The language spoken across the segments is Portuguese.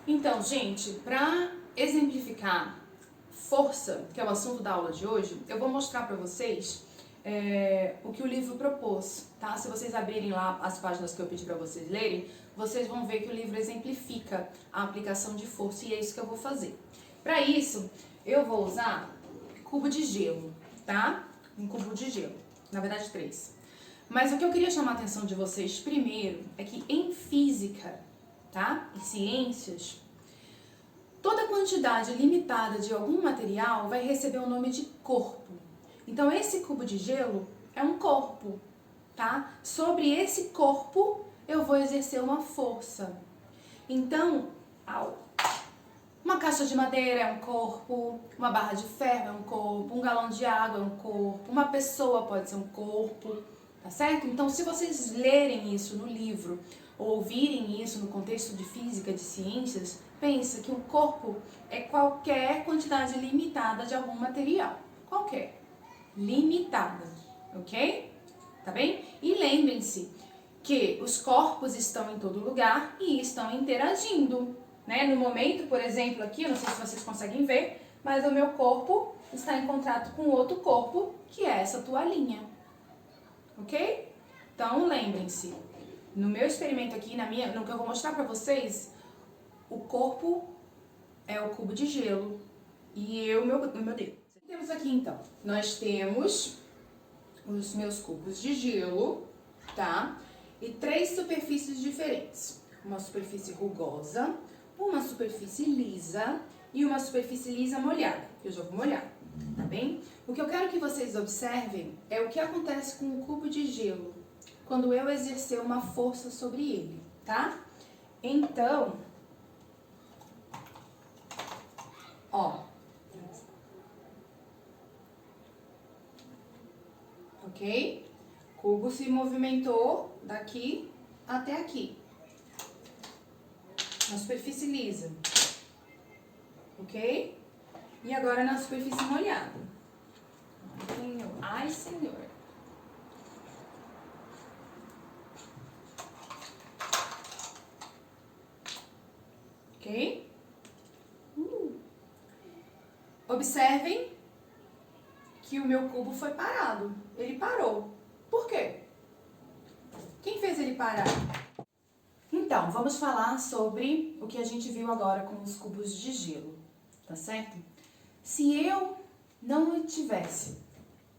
Então, gente, para exemplificar força, que é o assunto da aula de hoje, eu vou mostrar para vocês o que o livro propôs, tá? Se vocês abrirem lá as páginas que eu pedi para vocês lerem, vocês vão ver que o livro exemplifica a aplicação de força e é isso que eu vou fazer. Para isso, eu vou usar cubo de gelo, tá? Um cubo de gelo, na verdade 3. Mas o que eu queria chamar a atenção de vocês primeiro é que em física, tá? Em ciências, toda quantidade limitada de algum material vai receber o nome de corpo. Então, esse cubo de gelo é um corpo, tá? Sobre esse corpo, eu vou exercer uma força. Então, uma caixa de madeira é um corpo, uma barra de ferro é um corpo, um galão de água é um corpo, uma pessoa pode ser um corpo, tá certo? Então, se vocês lerem isso no livro, ou ouvirem isso no contexto de física, de ciências, pensa que um corpo é qualquer quantidade limitada de algum material. Qualquer. Limitada, ok? Tá bem? E lembrem-se que os corpos estão em todo lugar e estão interagindo, né? No momento, por exemplo, aqui, eu não sei se vocês conseguem ver, mas o meu corpo está em contato com outro corpo, que é essa toalhinha, ok? Então, lembrem-se, no meu experimento aqui, no que eu vou mostrar pra vocês, o corpo é o cubo de gelo e eu, meu dedo. Temos aqui, então, nós temos os meus cubos de gelo, tá? E 3 superfícies diferentes. Uma superfície rugosa, uma superfície lisa e uma superfície lisa molhada. Eu já vou molhar, tá bem? O que eu quero que vocês observem é o que acontece com o cubo de gelo quando eu exercer uma força sobre ele, tá? Então, ó, ok? O cubo se movimentou daqui até aqui, na superfície lisa, ok? E agora na superfície molhada. Ai, Senhor. Ok? Observem que o meu cubo foi parado. Ele parou. Por quê? Quem fez ele parar? Então, vamos falar sobre o que a gente viu agora com os cubos de gelo, tá certo? Se eu não tivesse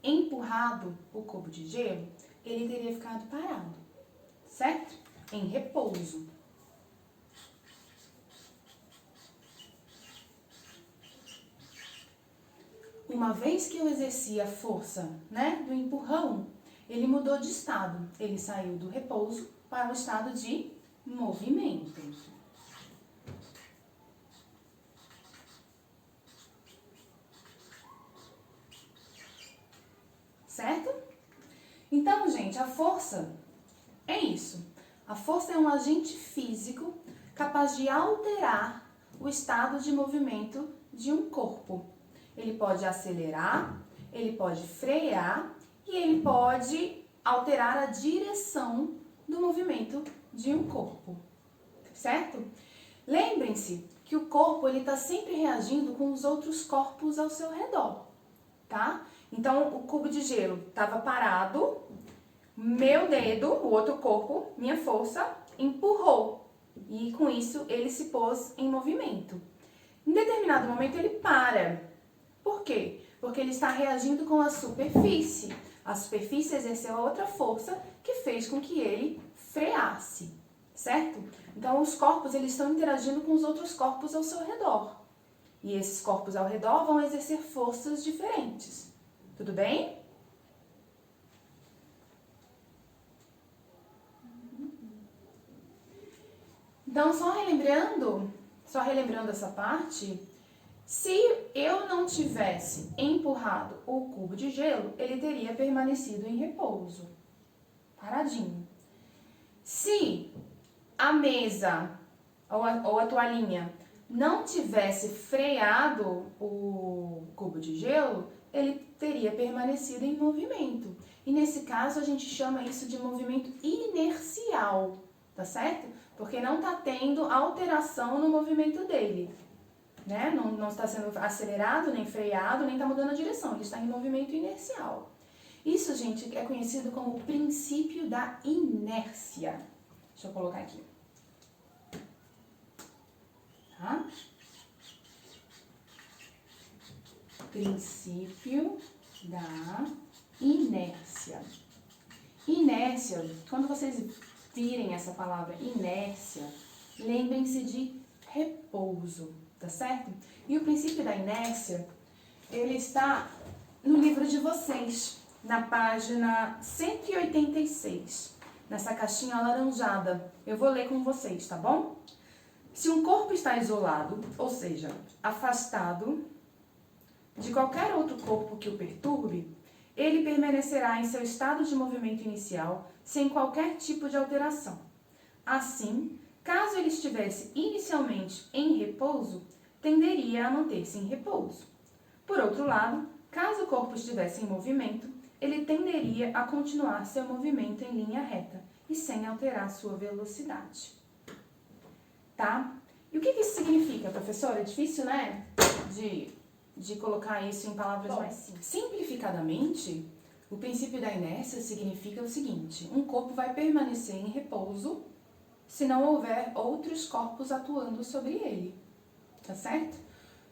empurrado o cubo de gelo, ele teria ficado parado, certo? Em repouso. Uma vez que eu exerci a força, né, do empurrão, ele mudou de estado. Ele saiu do repouso para o estado de movimento. Certo? Então, gente, a força é isso. A força é um agente físico capaz de alterar o estado de movimento de um corpo. Ele pode acelerar, ele pode frear e ele pode alterar a direção do movimento de um corpo, certo? Lembrem-se que o corpo está sempre reagindo com os outros corpos ao seu redor, tá? Então, o cubo de gelo estava parado, meu dedo, o outro corpo, minha força, empurrou. E com isso, ele se pôs em movimento. Em determinado momento, ele para. Por quê? Porque ele está reagindo com a superfície. A superfície exerceu a outra força que fez com que ele freasse, certo? Então, os corpos eles estão interagindo com os outros corpos ao seu redor. E esses corpos ao redor vão exercer forças diferentes. Tudo bem? Então, só relembrando essa parte, se eu não tivesse empurrado o cubo de gelo, ele teria permanecido em repouso, paradinho. Se a mesa ou a toalhinha não tivesse freado o cubo de gelo, ele teria permanecido em movimento. E nesse caso a gente chama isso de movimento inercial, tá certo? Porque não está tendo alteração no movimento dele, né? Não está sendo acelerado, nem freado, nem está mudando a direção, ele está em movimento inercial. Isso, gente, é conhecido como princípio da inércia. Deixa eu colocar aqui. Tá? Princípio da inércia. Inércia, quando vocês virem essa palavra inércia, lembrem-se de repouso, tá certo? E o princípio da inércia, ele está no livro de vocês, na página 186, nessa caixinha alaranjada. Eu vou ler com vocês, tá bom? Se um corpo está isolado, ou seja, afastado de qualquer outro corpo que o perturbe, ele permanecerá em seu estado de movimento inicial sem qualquer tipo de alteração. Assim, caso ele estivesse inicialmente em repouso, tenderia a manter-se em repouso. Por outro lado, caso o corpo estivesse em movimento, ele tenderia a continuar seu movimento em linha reta e sem alterar sua velocidade. Tá? E o que isso significa, professora? É difícil, né? De colocar isso em palavras mais simples. Simplificadamente, o princípio da inércia significa o seguinte: um corpo vai permanecer em repouso se não houver outros corpos atuando sobre ele, tá certo?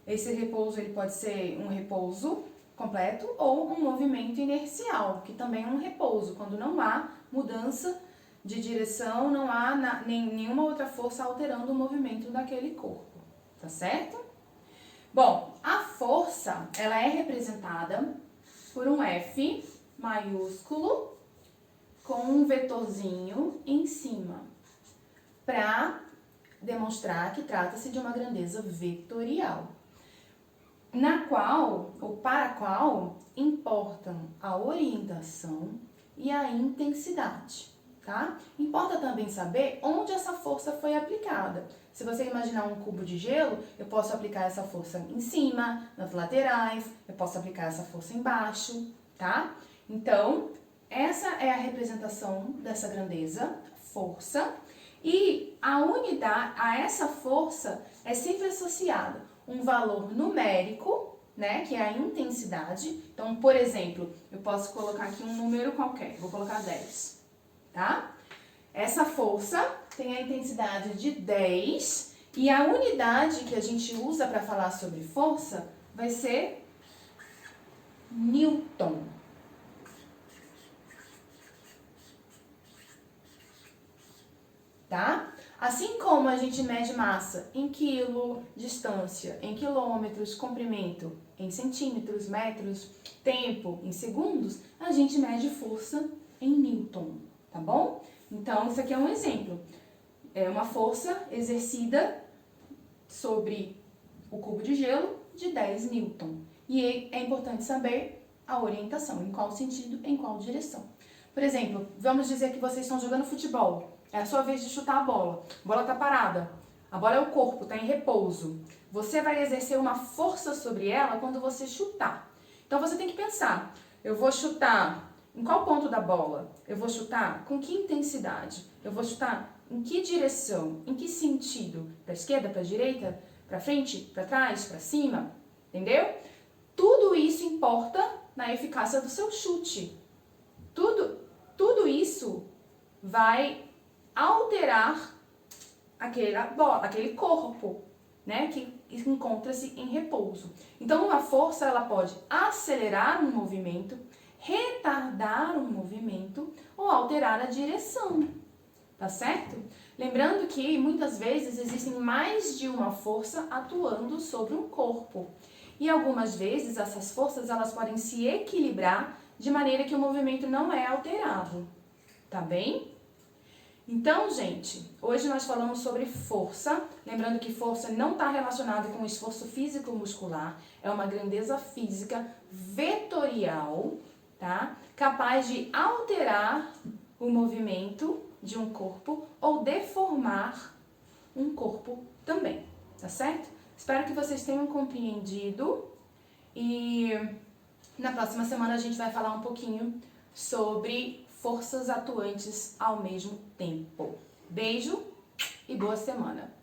Esse repouso ele pode ser um repouso completo ou um movimento inercial, que também é um repouso, quando não há mudança de direção, não há nenhuma outra força alterando o movimento daquele corpo, tá certo? Bom, a força, ela é representada por um F maiúsculo com um vetorzinho em cima, para demonstrar que trata-se de uma grandeza vetorial, na qual, ou para a qual, importam a orientação e a intensidade, tá? Importa também saber onde essa força foi aplicada. Se você imaginar um cubo de gelo, eu posso aplicar essa força em cima, nas laterais, eu posso aplicar essa força embaixo, tá? Então, essa é a representação dessa grandeza, força, e a unidade, a essa força é sempre associada um valor numérico, né, que é a intensidade. Então, por exemplo, eu posso colocar aqui um número qualquer, vou colocar 10, tá? Essa força tem a intensidade de 10 e a unidade que a gente usa para falar sobre força vai ser Newton. Tá? Assim como a gente mede massa em quilo, distância em quilômetros, comprimento em centímetros, metros, tempo em segundos, a gente mede força em Newton, tá bom? Então, isso aqui é um exemplo. É uma força exercida sobre o cubo de gelo de 10 Newton. E é importante saber a orientação, em qual sentido, em qual direção. Por exemplo, vamos dizer que vocês estão jogando futebol. É a sua vez de chutar a bola. A bola está parada. A bola é o corpo, está em repouso. Você vai exercer uma força sobre ela quando você chutar. Então você tem que pensar, eu vou chutar em qual ponto da bola? Eu vou chutar com que intensidade? Eu vou chutar em que direção? Em que sentido? Para a esquerda, para a direita? Para frente? Para trás? Para cima? Entendeu? Tudo isso importa na eficácia do seu chute. Tudo isso vai alterar aquele corpo, né, que encontra-se em repouso. Então, uma força ela pode acelerar um movimento, retardar um movimento ou alterar a direção, tá certo? Lembrando que muitas vezes existem mais de uma força atuando sobre um corpo. E algumas vezes essas forças elas podem se equilibrar de maneira que o movimento não é alterado, tá bem? Então, gente, hoje nós falamos sobre força, lembrando que força não está relacionada com esforço físico-muscular, é uma grandeza física vetorial, tá? Capaz de alterar o movimento de um corpo ou deformar um corpo também, tá certo? Espero que vocês tenham compreendido e na próxima semana a gente vai falar um pouquinho sobre forças atuantes ao mesmo tempo. Beijo e boa semana!